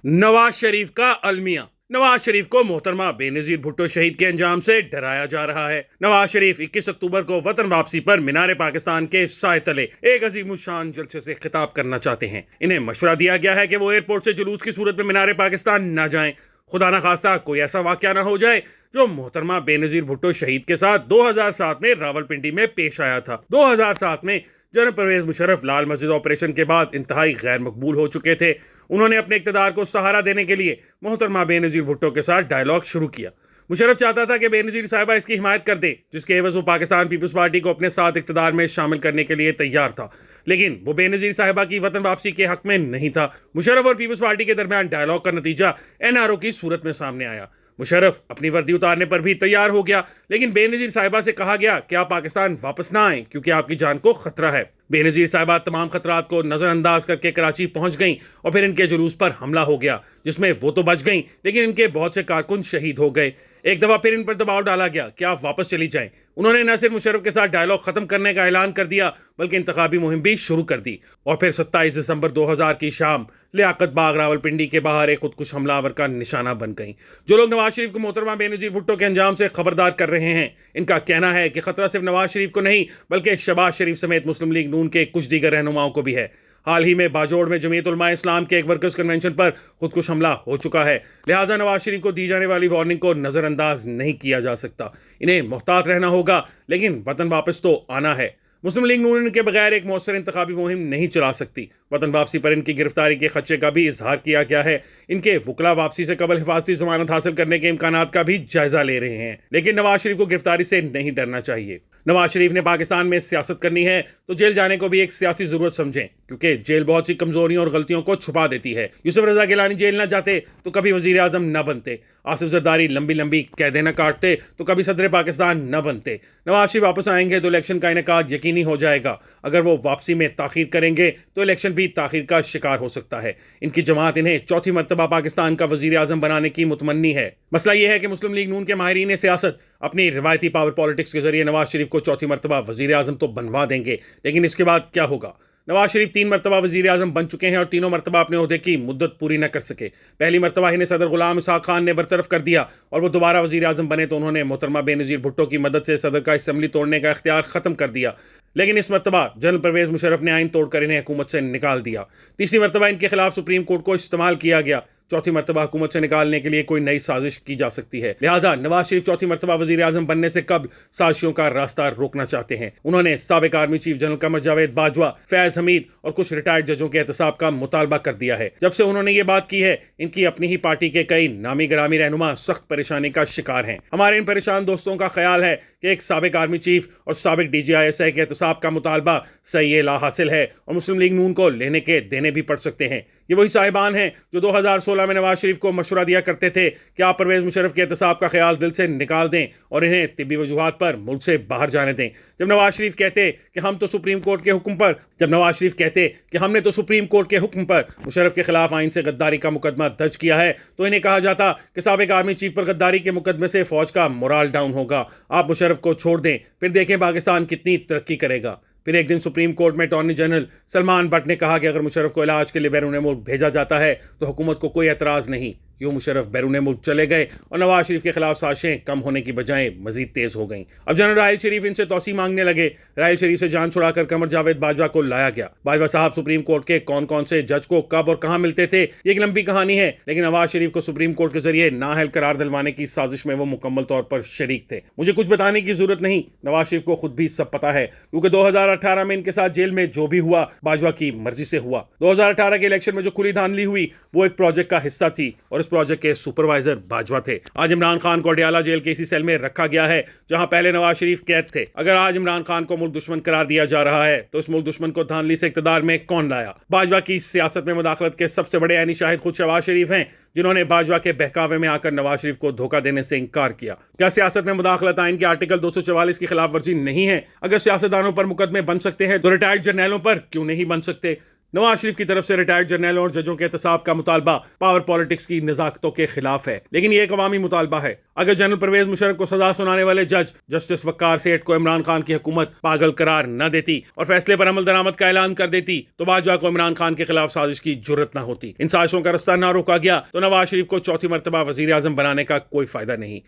नवाज शरीफ का अलमिया। नवाज शरीफ को मोहतरमा बेनजीर भुट्टो शहीद के अंजाम से डराया जा रहा है। नवाज शरीफ 21 अक्टूबर को वतन वापसी पर मीनार पाकिस्तान के साए तले एक अजीमुशान जलसे से खिताब करना चाहते हैं। इन्हें मशवरा दिया गया है कि वो एयरपोर्ट से जुलूस की सूरत में मीनार पाकिस्तान न जाएं। खुदा न खास्ता कोई ऐसा वाकया ना हो जाए जो मोहतरमा बेनजीर भुट्टो शहीद के साथ 2007 में रावलपिंडी में पेश आया था। 2007 में जनरल परवेज मुशर्रफ लाल मस्जिद ऑपरेशन के बाद इंतहाई गैर मकबूल हो चुके थे। उन्होंने अपने इक़्तिदार को सहारा देने के लिए मोहतरमा बेनजीर भुट्टो के साथ डायलॉग शुरू किया। मुशर्रफ चाहता था कि बेनजीर साहिबा इसकी हिमायत कर दे, जिसके एवज वो पाकिस्तान पीपल्स पार्टी को अपने साथ इक़्तिदार में शामिल करने के लिए तैयार था। लेकिन वो बेनजीर साहिबा की वतन वापसी के हक में नहीं था। मुशर्रफ और पीपल्स पार्टी के दरमियान डायलॉग का नतीजा NRO की सूरत में सामने आया। मुशर्रफ अपनी वर्दी उतारने पर भी तैयार हो गया, लेकिन बेनजीर साहिबा से कहा गया कि आप पाकिस्तान वापस ना आएं क्योंकि आपकी जान को खतरा है। बेनजीर साहिबा तमाम खतरात को नजरअंदाज करके कराची पहुंच गईं और फिर इनके जुलूस पर हमला हो गया, जिसमें वो तो बच गईं लेकिन इनके बहुत से कारकुन शहीद हो गए। एक दफा फिर इन पर दबाव डाला गया कि आप वापस चली जाएं। उन्होंने न सिर्फ मुशर्रफ के साथ डायलॉग खत्म करने का ऐलान कर दिया बल्कि इंतखाबी मुहिम भी शुरू कर दी। और फिर 27 दिसंबर 2000 की शाम लियाकत बाग रावलपिंडी के बाहर एक खुदकुश हमलावर का निशाना बन गई। जो लोग नवाज शरीफ को मोहतरमा बेनजीर भुट्टो के अंजाम से खबरदार कर रहे हैं, इनका कहना है कि खतरा सिर्फ नवाज शरीफ को नहीं बल्कि शहबाज शरीफ समेत मुस्लिम लीग नून के कुछ दीगर रहनुमाओं को भी है। हाल ही में बाजोड़ में जमीयत उलमा इस्लाम के एक वर्कर्स कन्वेंशन पर खुदकुश हमला हो चुका है। लिहाजा नवाज शरीफ को दी जाने वाली वार्निंग को नजरअंदाज नहीं किया जा सकता। इन्हें मोहतात रहना होगा, लेकिन वतन वापस तो आना है। मुस्लिम लीग नून के बगैर एक मौसर इंतखाबी मुहिम नहीं चला सकती। वतन वापसी पर इनकी गिरफ्तारी के खदशे का भी इजहार किया गया है। इनके वकला वापसी से कबल हिफाजती जमानत हासिल करने के इम्कानात का भी जायजा ले रहे हैं, लेकिन नवाज शरीफ को गिरफ्तारी से नहीं डरना चाहिए। नवाज शरीफ ने पाकिस्तान में सियासत करनी है तो जेल जाने को भी एक सियासी जरूरत समझें, क्योंकि जेल बहुत सी कमजोरियों और गलतियों को छुपा देती है। यूसुफ रजा गिलानी जेल न जाते तो कभी वजीर आजम न बनते। आसिफ जरदारी लंबी लंबी कैदें न काटते तो कभी सदर पाकिस्तान न बनते। नवाज शरीफ वापस आएंगे तो इलेक्शन का इनेकाद यकीनी हो जाएगा। अगर वो वापसी में ताखीर करेंगे तो इलेक्शन भी ताखीर का शिकार हो सकता है। इनकी जमात इन्हें चौथी मरतबा पाकिस्तान का वजीर आजम बनाने की मुतमन्नी है। मसला यह है कि मुस्लिम लीग नून के माहिरीन सियासत अपनी रिवायती पावर पॉलिटिक्स के जरिए नवाज शरीफ को चौथी मरतबा वजीर आजम तो बनवा देंगे, लेकिन इसके बाद क्या होगा? नवाज शरीफ 3 मरतबा वजीर आजम बन चुके हैं और तीनों मरतबा अपने ओहदे की मुद्दत पूरी न कर सके। पहली मरतबा इन्हें सदर गुलाम इसहाक खान ने बरतरफ कर दिया और वो दोबारा वजीर आजम बने तो उन्होंने मोहतरमा बेनजीर भुट्टो की मदद से सदर का असम्बली तोड़ने का इख्तियार खत्म कर दिया। लेकिन इस मरतबा जनरल परवेज मुशर्रफ ने आइन तोड़कर इन्हें हुकूमत से निकाल दिया। तीसरी मरतबा इनके खिलाफ सुप्रीम कोर्ट को इस्तेमाल किया गया। चौथी मरतबा हुकूमत से निकालने के लिए कोई नई साजिश की जा सकती है। लिहाजा नवाज शरीफ चौथी मरतबा वजीर आजम बनने से कब साजिशों का रास्ता रोकना चाहते हैं। उन्होंने साबिक army chief general Qamar Javed Bajwa, Faiz Hamid और कुछ रिटायर्ड जजों के एहतसाब का मुतालबा कर दिया है। जब से उन्होंने ये बात की है, इनकी अपनी ही पार्टी के कई नामी ग्रामी रहनुमा सख्त परेशानी का शिकार हैं। हमारे इन परेशान दोस्तों का ख्याल है कि एक साबिक आर्मी चीफ और साबिक DGISI के एहतसाब का मुतालबा सही ला हासिल है और मुस्लिम लीग नून को लेने के देने भी पड़ सकते हैं। ये वही साहिबान हैं जो 2016 में नवाज शरीफ को मशवरा दिया करते थे कि आप परवेज मुशर्रफ के एहतसाब का ख्याल दिल से निकाल दें और इन्हें तिब्बी वजूहात पर मुल्क से बाहर जाने दें। जब नवाज शरीफ कहते कि हम तो सुप्रीम कोर्ट के हुक्म पर जब नवाज शरीफ कहते कि हमने तो सुप्रीम कोर्ट के हुक्म पर मुशर्रफ के खिलाफ आइन से गद्दारी का मुकदमा दर्ज किया है, तो इन्हें कहा जाता कि साबिक आर्मी चीफ पर गद्दारी के मुकदमे से फौज का मोराल डाउन होगा, आप मुशर्रफ को छोड़ दें, फिर देखें पाकिस्तान कितनी तरक्की करेगा। फिर एक दिन सुप्रीम कोर्ट में अटॉर्नी जनरल सलमान बट ने कहा कि अगर मुशर्रफ को इलाज के लिए बैरून मुल्क भेजा जाता है तो हुकूमत को कोई एतराज़ नहीं। क्यों मुशर्रफ बैरून मुल्क चले गए और नवाज शरीफ के खिलाफ साजिशें कम होने की बजाय मजीद तेज हो गईं। अब जनरल राहिल शरीफ इनसे तौसी मांगने लगे। राहिल शरीफ से जान छुड़ाकर कमर जावेद बाजवा को लाया गया। बाजवा साहब सुप्रीम कोर्ट के कौन कौन से जज को कब और कहां मिलते थे, ये एक लंबी कहानी है, लेकिन नवाज शरीफ को सुप्रीम कोर्ट के जरिए नाअहल करार दिलवाने की साजिश में वो मुकम्मल तौर पर शरीक थे। मुझे कुछ बताने की जरूरत नहीं, नवाज शरीफ को खुद भी सब पता है, क्योंकि 2018 में इनके साथ जेल में जो भी हुआ बाजवा की मर्जी से हुआ। 2018 के इलेक्शन में जो खुली धांधली हुई वो एक प्रोजेक्ट का हिस्सा थी और इस प्रोजेक्ट के सुपरवाइजर बाजवा थे। आज इमरान खान को अडयाला जेल के इसी सेल में रखा गया है जहां पहले नवाज शरीफ कैद थे। अगर आज इमरान खान को मुल्क दुश्मन करार दिया जा रहा है तो इस मुल्क दुश्मन को धांधली से इक़्तिदार में कौन लाया? बाजवा की सियासत में मुदाखलत के सबसे बड़े ऐनी शाहिद खुद शहबाज शरीफ हैं, जिन्होंने बाजवा के बहकावे में आकर नवाज शरीफ को धोखा देने से इनकार किया। क्या सियासत में मुदाखलत आइन के आर्टिकल 244 की खिलाफ वर्जी नहीं है? अगर सियासतदानों पर मुकदमे बन सकते हैं तो रिटायर्ड जर्नैलों पर क्यों नहीं बन सकते? नवाज शरीफ की तरफ से रिटायर्ड जर्नैलों और जजों के एहतसाब का मुतालबा पावर पॉलिटिक्स की नज़ाकतों के खिलाफ है, लेकिन ये एक अवामी मुतालबा है। अगर जनरल परवेज मुशर्रफ को सजा सुनाने वाले जज जस्टिस वक्कार सेठ को इमरान खान की हुकूमत पागल करार न देती और फैसले पर अमल दरामद का ऐलान कर देती तो बाजवा को इमरान खान के खिलाफ साजिश की जुर्रत न होती। इन साजिशों का रास्ता न रोका गया तो नवाज शरीफ को चौथी मरतबा वजीर आजम बनाने का कोई फायदा नहीं।